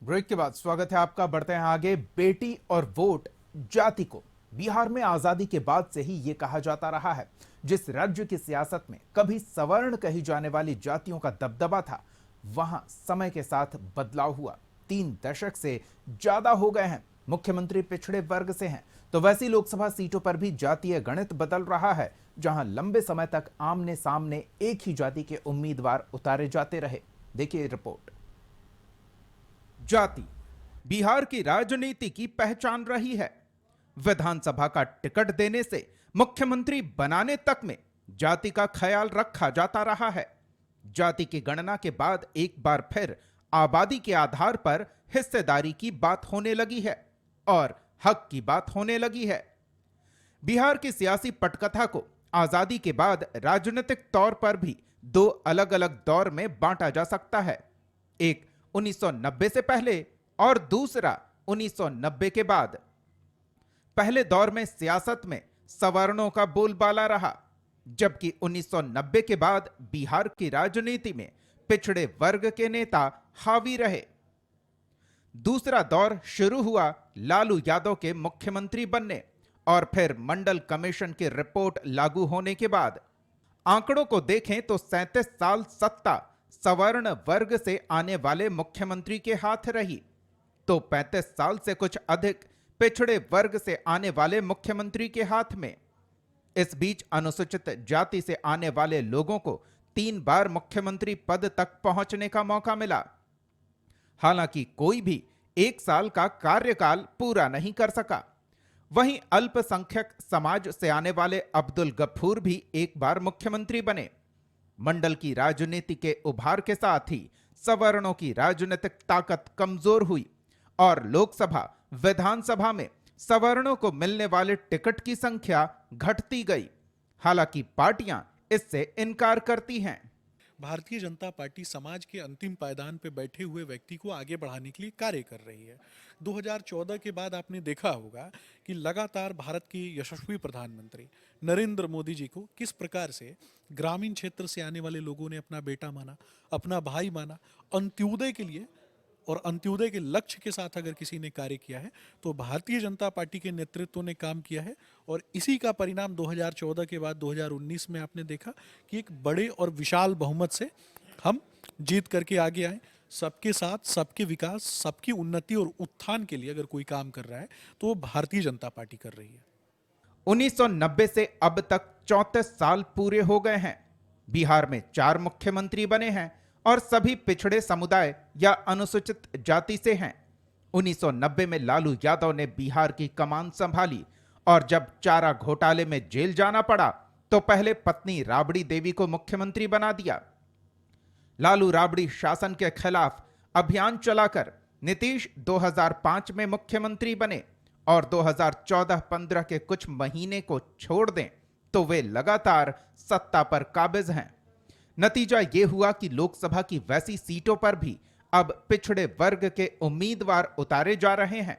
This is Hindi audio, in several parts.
ब्रेक के बाद स्वागत है आपका। बढ़ते हैं आगे। बेटी और वोट, जाति को बिहार में आजादी के बाद से ही ये कहा जाता रहा है। जिस राज्य की सियासत में कभी सवर्ण कही जाने वाली जातियों का दबदबा था, वहां समय के साथ बदलाव हुआ। 3 दशक से ज्यादा हो गए हैं मुख्यमंत्री पिछड़े वर्ग से हैं, तो वैसी लोकसभा सीटों पर भी जातीय गणित बदल रहा है, जहां लंबे समय तक आमने सामने एक ही जाति के उम्मीदवार उतारे जाते रहे। देखिए रिपोर्ट। जाति बिहार की राजनीति की पहचान रही है। विधानसभा का टिकट देने से मुख्यमंत्री बनाने तक में जाति का ख्याल रखा जाता रहा है। जाति की गणना के बाद एक बार फिर आबादी के आधार पर हिस्सेदारी की बात होने लगी है और हक की बात होने लगी है। बिहार की सियासी पटकथा को आजादी के बाद राजनीतिक तौर पर भी 2 अलग अलग दौर में बांटा जा सकता है। एक 1990 से पहले और दूसरा 1990 के बाद। पहले दौर में सियासत में सवर्णों का बोलबाला रहा, जबकि 1990 के बाद बिहार की राजनीति में पिछड़े वर्ग के नेता हावी रहे। दूसरा दौर शुरू हुआ लालू यादव के मुख्यमंत्री बनने और फिर मंडल कमीशन की रिपोर्ट लागू होने के बाद। आंकड़ों को देखें तो 37 साल सत्ता सवर्ण वर्ग से आने वाले मुख्यमंत्री के हाथ रही, तो 35 साल से कुछ अधिक पिछड़े वर्ग से आने वाले मुख्यमंत्री के हाथ में। इस बीच अनुसूचित जाति से आने वाले लोगों को 3 बार मुख्यमंत्री पद तक पहुंचने का मौका मिला। हालांकि कोई भी 1 साल का कार्यकाल पूरा नहीं कर सका। वहीं अल्पसंख्यक समाज से आने वाले अब्दुल गफूर भी 1 बार मुख्यमंत्री बने। मंडल की राजनीति के उभार के साथ ही सवर्णों की राजनीतिक ताकत कमजोर हुई और लोकसभा विधानसभा में सवर्णों को मिलने वाले टिकट की संख्या घटती गई। हालांकि पार्टियां इससे इनकार करती हैं। भारतीय जनता पार्टी समाज के अंतिम पायदान पर बैठे हुए व्यक्ति को आगे बढ़ाने के लिए कार्य कर रही है। 2014 के बाद आपने देखा होगा कि लगातार भारत के यशस्वी प्रधानमंत्री नरेंद्र मोदी जी को किस प्रकार से ग्रामीण क्षेत्र से आने वाले लोगों ने अपना बेटा माना, अपना भाई माना। अंत्योदय के लिए और अंत्योदय के लक्ष्य के साथ अगर किसी ने कार्य किया है तो भारतीय जनता पार्टी के नेतृत्व ने काम किया है। और इसी का परिणाम 2014 के बाद 2019 में आपने देखा कि एक बड़े और विशाल बहुमत से हम जीत करके आगे आए। सबके साथ सबके विकास, सबकी उन्नति और उत्थान के लिए अगर कोई काम कर रहा है तो वो भारतीय जनता पार्टी कर रही है। 1990 से अब तक 34 साल पूरे हो गए हैं। बिहार में 4 मुख्यमंत्री बने हैं और सभी पिछड़े समुदाय या अनुसूचित जाति से हैं। 1990 में लालू यादव ने बिहार की कमान संभाली और जब चारा घोटाले में जेल जाना पड़ा तो पहले पत्नी राबड़ी देवी को मुख्यमंत्री बना दिया। लालू राबड़ी शासन के खिलाफ अभियान चलाकर नीतीश 2005 में मुख्यमंत्री बने और 2014-15 के कुछ महीने को छोड़ दें तो वे लगातार सत्ता पर काबिज हैं। नतीजा यह हुआ कि लोकसभा की वैसी सीटों पर भी अब पिछड़े वर्ग के उम्मीदवार उतारे जा रहे हैं।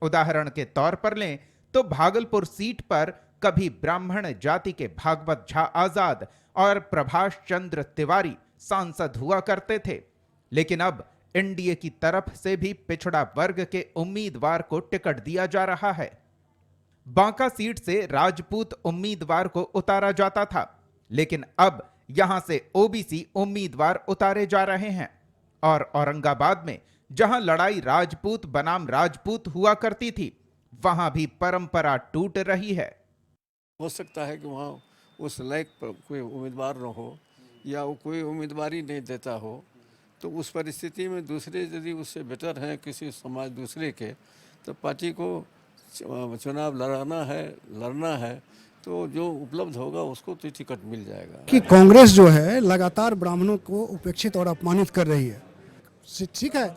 उदाहरण के तौर पर लें तो भागलपुर सीट पर कभी ब्राह्मण जाति के भागवत झा आजाद और प्रभाष चंद्र तिवारी सांसद हुआ करते थे, लेकिन अब एनडीए की तरफ से भी पिछड़ा वर्ग के उम्मीदवार को टिकट दिया जा रहा है। बांका सीट से राजपूत उम्मीदवार को उतारा जाता था, लेकिन अब यहां से ओबीसी उम्मीदवार उतारे जा रहे हैं। और औरंगाबाद में जहां लड़ाई राजपूत बनाम राजपूत हुआ करती थी, वहां भी परंपरा टूट रही है। हो सकता है कि वहाँ उस लायक कोई उम्मीदवार न हो या वो कोई उम्मीदवारी नहीं देता हो, तो उस परिस्थिति में दूसरे यदि उससे बेटर हैं किसी समाज दूसरे के, तो पार्टी को चुनाव लड़ना है तो जो उपलब्ध होगा उसको तो टिकट मिल जाएगा। कि कांग्रेस जो है लगातार ब्राह्मणों को उपेक्षित और अपमानित कर रही है। ठीक है,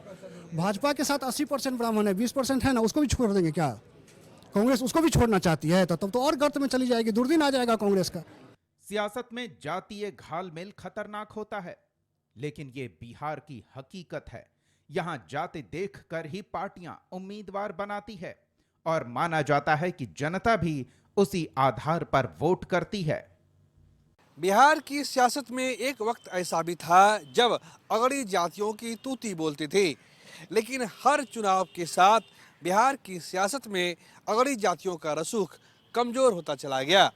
भाजपा के साथ 80% ब्राह्मण है, 20% है ना, उसको भी छोड़ देंगे क्या? कांग्रेस उसको भी छोड़ना चाहती है तो तब तो और गर्त में चली जाएगी, दुर्दिन आ जाएगा कांग्रेस का। सियासत में जातीय घालमेल खतरनाक होता है, लेकिन ये बिहार की हकीकत है। यहां जाति देखकर ही पार्टियां उम्मीदवार बनाती है और माना जाता है कि जनता भी उसी आधार पर वोट करती है। बिहार की सियासत में एक वक्त ऐसा भी था जब अगड़ी जातियों की तूती बोलती थी। लेकिन हर चुनाव के साथ बिहार की सियासत में अगड़ी जातियों का रसूख कमजोर होता चला गया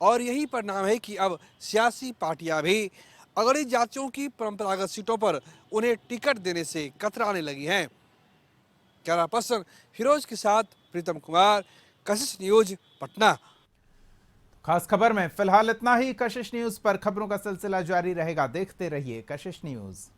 और यही परिणाम है कि अब सियासी पार्टियां भी अगड़ी जातियों की परंपरागत सीटों पर उन्हें टिकट देने से कतराने लगी हैं। कैमरा पर्सन फिरोज के साथ प्रीतम कुमार, कशिश न्यूज, पटना। खास खबर में फिलहाल इतना ही। कशिश न्यूज पर खबरों का सिलसिला जारी रहेगा। देखते रहिए कशिश न्यूज।